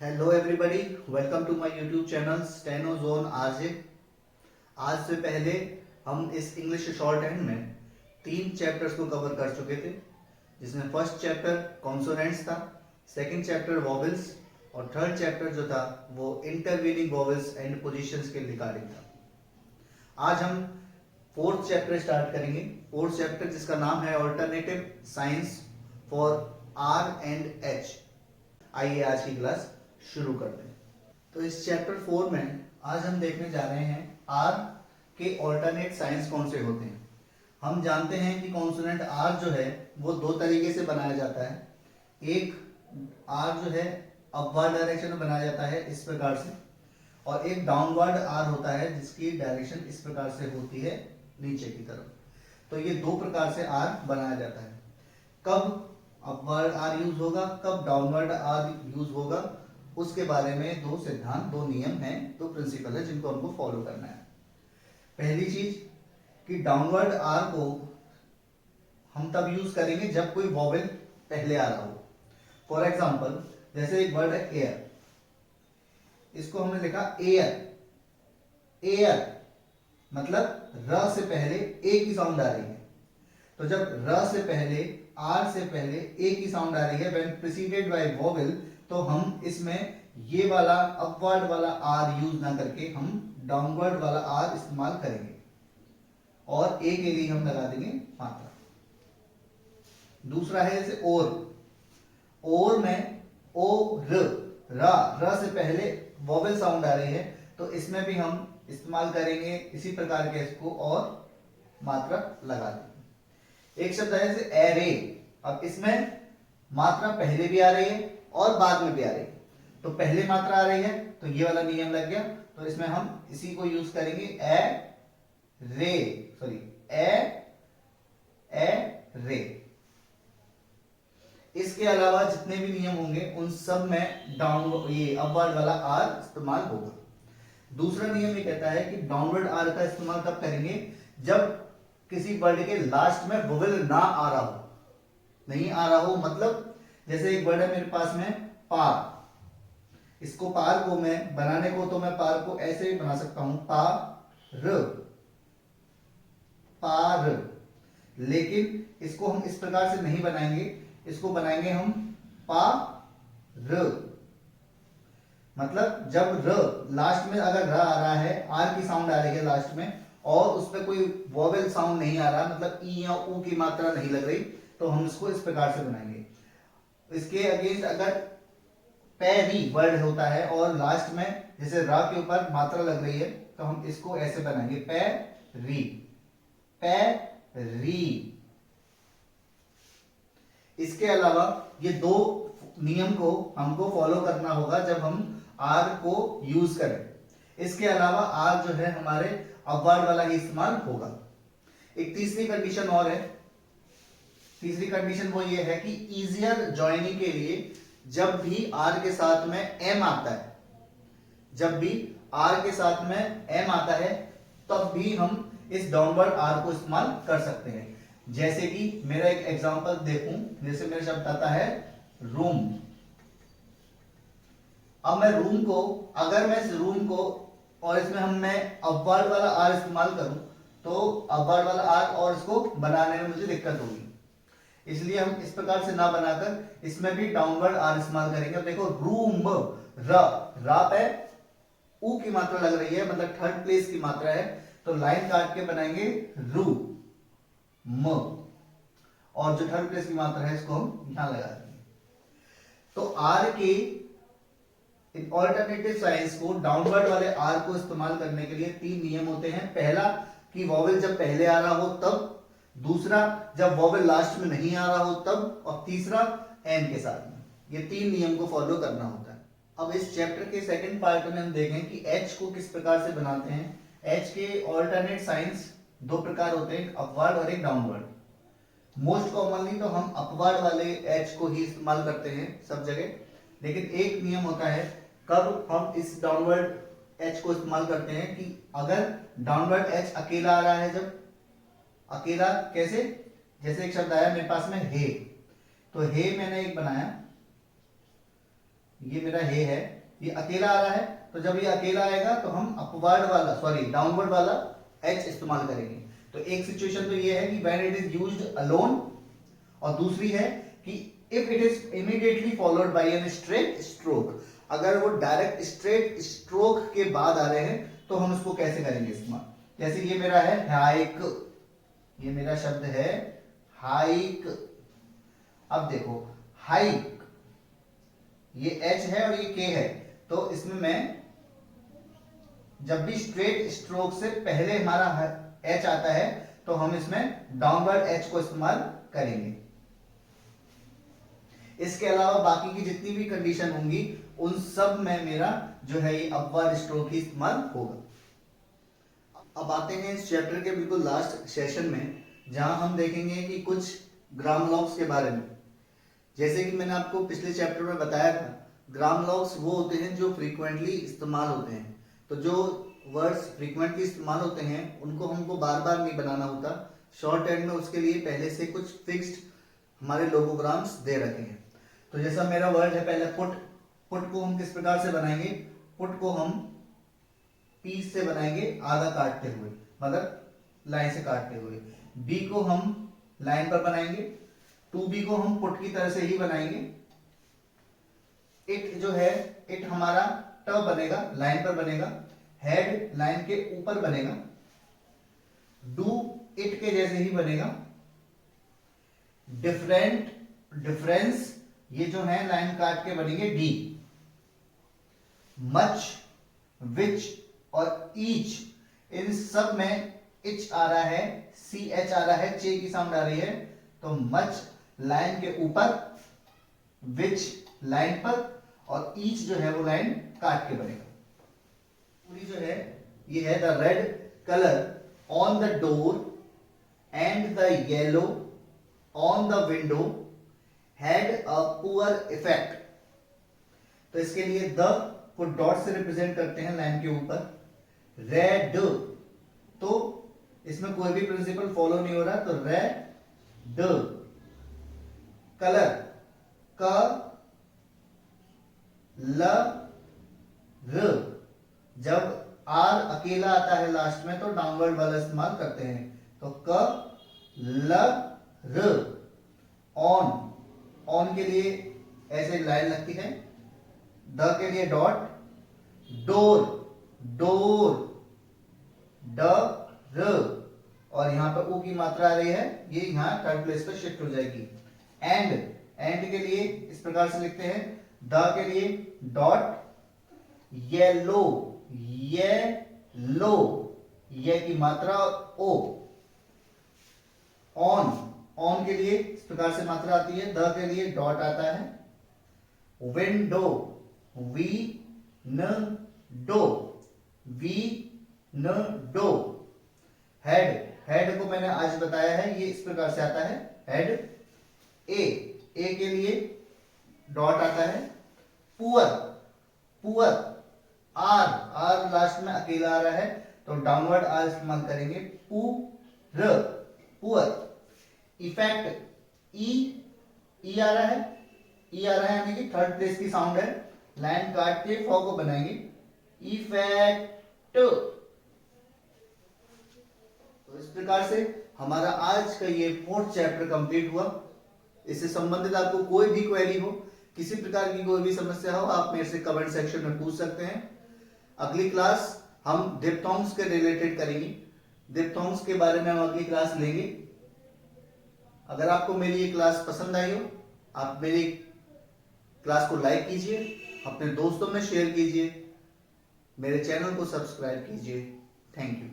Hello everybody, welcome to my YouTube channel Steno Zone RJ. आज से पहले हम इस इंग्लिश शॉर्ट हैंड में 3 चैप्टर्स को कवर कर चुके थे, जिसमें फर्स्ट चैप्टर कॉन्सोनेंट्स था, सेकंड चैप्टर वॉवेल्स और थर्ड चैप्टर जो था वो इंटरवीनिंग वॉवेल्स एंड पोजीशंस के रिगार्डिंग था। आज हम फोर्थ चैप्टर स्टार्ट करेंगे। फोर्थ चैप्टर जिसका नाम है alternative signs for R and H. आइए आज की क्लास शुरू करते हैं। तो इस चैप्टर 4 में आज हम देखने जा रहे हैं आर के ऑल्टरनेट साइंस कौन से होते हैं। हम जानते हैं कि कॉन्सोनेंट आर जो है वो दो तरीके से बनाया जाता है। एक आर जो है अपवर्ड डायरेक्शन में बनाया जाता है इस प्रकार से, और एक डाउनवर्ड आर होता है जिसकी डायरेक्शन इस प्रकार से होती है नीचे की तरफ। तो ये दो प्रकार से आर बनाया जाता है। कब अपवर्ड आर यूज होगा, कब डाउनवर्ड आर यूज होगा, उसके बारे में दो सिद्धांत, दो नियम हैं, दो प्रिंसिपल है जिनको हमको फॉलो करना है। पहली चीज कि डाउनवर्ड आर को हम तब यूज करेंगे जब कोई वॉवेल पहले आ रहा हो। फॉर एग्जाम्पल जैसे एक वर्ड है एयर, इसको हमने लिखा एयर। एयर मतलब र से पहले ए की साउंड आ रही है। तो जब र से पहले, आर से पहले ए की साउंड आ रही है व्हेन प्रीसीडेड बाय वोवेल, तो हम इसमें ये वाला अपवर्ड वाला आर यूज ना करके हम डाउनवर्ड वाला आर इस्तेमाल करेंगे और ए के लिए हम लगा देंगे मात्रा। दूसरा है जैसे और में ओ र से पहले वोवेल साउंड आ रही है, तो इसमें भी हम इस्तेमाल करेंगे इसी प्रकार के इसको और मात्रा लगा देंगे। एक शब्द है जैसे एरे। अब इसमें मात्रा पहले भी आ रही है और बाद में भी आ रही है। तो पहले मात्रा आ रही है तो ये वाला नियम लग गया, तो इसमें हम इसी को यूज करेंगे ए रे। इसके अलावा जितने भी नियम होंगे उन सब में डाउन ये अपवर्ड वाला आर इस्तेमाल होगा। दूसरा नियम ये कहता है कि डाउनवर्ड आर का इस्तेमाल कब करेंगे, जब किसी वर्ड के लास्ट में वोवेल ना आ रहा हो, नहीं आ रहा हो। मतलब जैसे एक वर्ड है मेरे पास में पार, इसको पार को मैं बनाने को तो मैं पार को ऐसे भी बना सकता हूं पार, लेकिन इसको हम इस प्रकार से नहीं बनाएंगे, इसको बनाएंगे हम पार। मतलब जब र लास्ट में अगर र आ रहा है, आर की साउंड आ रही है लास्ट में और उसमें कोई वोवेल साउंड नहीं आ रहा, मतलब ई या ऊ की मात्रा नहीं लग रही, तो हम इसको इस प्रकार से बनाएंगे। इसके अगेंस्ट अगर पैरी वर्ड होता है और लास्ट में जैसे रा के ऊपर मात्रा लग रही है, तो हम इसको ऐसे बनाएंगे पैरी। इसके अलावा ये दो नियम को हमको फॉलो करना होगा जब हम आर को यूज करें। इसके अलावा आर जो है हमारे अपवर्ड वाला ही इस्तेमाल होगा। एक तीसरी कंडीशन और है। तीसरी कंडीशन वो ये है कि इजियर जॉइनिंग के लिए जब भी आर के साथ में एम आता है, जब भी आर के साथ में एम आता है, तब भी हम इस डाउनवर्ड आर को इस्तेमाल कर सकते हैं। जैसे कि मेरा एक एग्जांपल देखूं, जैसे मेरा शब्द आता है रूम। अब मैं रूम को, अगर मैं इस रूम को और इसमें मैं अपवर्ड वाला आर इस्तेमाल करूं, तो अपवर्ड वाला आर और इसको बनाने में मुझे दिक्कत होगी। इसलिए हम इस प्रकार से ना बनाकर इसमें भी डाउनवर्ड आर इस्तेमाल करेंगे। अब देखो रूम, रा पे ऊ की मात्रा लग रही है, मतलब थर्ड प्लेस की मात्रा है, तो लाइन काट के बनाएंगे रू म, और जो थर्ड प्लेस की मात्रा है इसको हम यहां लगा देंगे। तो आर के ऑल्टरनेटिव साइंस को, डाउनवर्ड वाले आर को इस्तेमाल करने के लिए 3 नियम होते हैं। पहला कि वोवेल जब पहले आ रहा हो तब, दूसरा जब वोवेल लास्ट में नहीं आ रहा हो तब, और तीसरा एन के साथ में। ये 3 नियम को फॉलो करना होता है। अब इस चैप्टर के सेकंड पार्ट में हम देखें कि एच को किस प्रकार से बनाते हैं। एच के ऑल्टरनेट साइंस 2 प्रकार होते हैं, एक अपवर्ड और एक डाउनवर्ड। मोस्ट कॉमनली तो हम अपवर्ड वाले एच को ही इस्तेमाल करते हैं सब जगह, लेकिन एक नियम होता है कब हम इस डाउनवर्ड एच को इस्तेमाल करते हैं कि अगर डाउनवर्ड एच अकेला आ रहा है। जब अकेला कैसे, जैसे एक शब्द आया मेरे पास में हे, तो हे मैंने एक बनाया ये मेरा हे है, ये अकेला आ रहा है, तो जब ये अकेला आएगा तो हम अपवर्ड वाला डाउनवर्ड वाला एच इस्तेमाल करेंगे। तो एक सिचुएशन तो ये है कि when it is used alone, और दूसरी है कि if it is immediately followed by an straight stroke, अगर वो डायरेक्ट स्ट्रेट स्ट्रोक के बाद आ रहे हैं तो हम उसको कैसे करेंगे इस्तेमाल। जैसे ये मेरा है हाइक, ये मेरा शब्द है हाइक। अब देखो हाइक, ये एच है और ये के है, तो इसमें मैं जब भी स्ट्रेट स्ट्रोक से पहले हमारा एच आता है तो हम इसमें डाउनवर्ड एच को इस्तेमाल करेंगे। इसके अलावा बाकी की जितनी भी कंडीशन होंगी उन सब में मेरा जो है ये अपवर्ड स्ट्रोक ही इस्तेमाल होगा। अब आते हैं इस चैप्टर के बिल्कुल लास्ट सेशन में, जहां हम देखेंगे कि कुछ ग्राम लॉग्स के बारे में। जैसे कि मैंने आपको पिछले चैप्टर में बताया था, ग्राम लॉग्स वो होते हैं जो फ्रीक्वेंटली इस्तेमाल होते हैं। तो जो वर्ड्स फ्रीक्वेंटली इस्तेमाल होते हैं उनको हमको बार बार नहीं बनाना होता, शॉर्ट हैंड में उसके लिए पहले से कुछ फिक्स्ड हमारे लोगोग्राम्स दे रखे हैं। तो जैसा मेरा वर्ड है पहले पुट, पुट को हम किस प्रकार से बनाएंगे, पुट को हम पीस से बनाएंगे, आधा काटते हुए, मतलब लाइन से काटते हुए। बी को हम लाइन पर बनाएंगे, टू बी को हम पुट की तरह से ही बनाएंगे। इट जो है, इट हमारा ट बनेगा, लाइन पर बनेगा, हेड लाइन के ऊपर बनेगा, डू इट के जैसे ही बनेगा, डिफरेंट डिफरेंस ये जो है लाइन काट के बनेंगे डी, मच विच और ईच इन सब में इच आ रहा है, सी एच आ रहा है, चे की साउंड आ रही है, तो मच लाइन के ऊपर, विच लाइन पर और ईच जो है वो लाइन काट के बनेगा। पूरी जो है ये है the red colour on the door and the yellow on the window had a poor effect. तो इसके लिए द को डॉट से रिप्रेजेंट करते हैं लाइन के ऊपर, रेड, तो इसमें कोई भी प्रिंसिपल फॉलो नहीं हो रहा, तो रेड, कलर क ल र, जब आर अकेला आता है लास्ट में तो डाउनवर्ड वाला इस्तेमाल करते हैं, तो क ल र। ऑन, ऑन के लिए ऐसे लाइन लगती है, द के लिए डॉट, डोर, डोर, ड र, और यहां पर ओ की मात्रा आ रही है, ये यहां थर्ड प्लेस पर शिफ्ट हो जाएगी। एंड, एंड के लिए इस प्रकार से लिखते हैं, द के लिए डॉट, येलो, ये लो, ये की मात्रा ओ। ऑन, ऑन के लिए इस प्रकार से मात्रा आती है, द के लिए डॉट आता है। विंडो, वी न डो, वी न डो। हेड, हेड को मैंने आज बताया है, ये इस प्रकार से आता है, हेड। ए के लिए डॉट आता है। Poor, poor, R, R last में अकेला आ रहा है तो डाउनवर्ड आर इस्तेमाल करेंगे, पू र, पुअर। इफेक्ट, ई आ रहा है, ई आ रहा है यानी कि थर्ड प्लेस की साउंड है, लाइन काट के फॉ को बनाएंगे, इफेक्ट। तो इस प्रकार से हमारा आज का ये 4th चैप्टर कंप्लीट हुआ। इससे संबंधित आपको कोई भी क्वेरी हो, किसी प्रकार की कोई भी समस्या हो, आप मेरे से कमेंट सेक्शन में पूछ सकते हैं। अगली क्लास हम डिप्थोंग्स के रिलेटेड करेंगे, डिप्थोंग्स के बारे में हम अगली क्लास लेंगे। अगर आपको मेरी ये क्लास पसंद आई हो, आप मेरी क्लास को लाइक कीजिए, अपने दोस्तों में शेयर कीजिए, मेरे चैनल को सब्सक्राइब कीजिए। Thank you.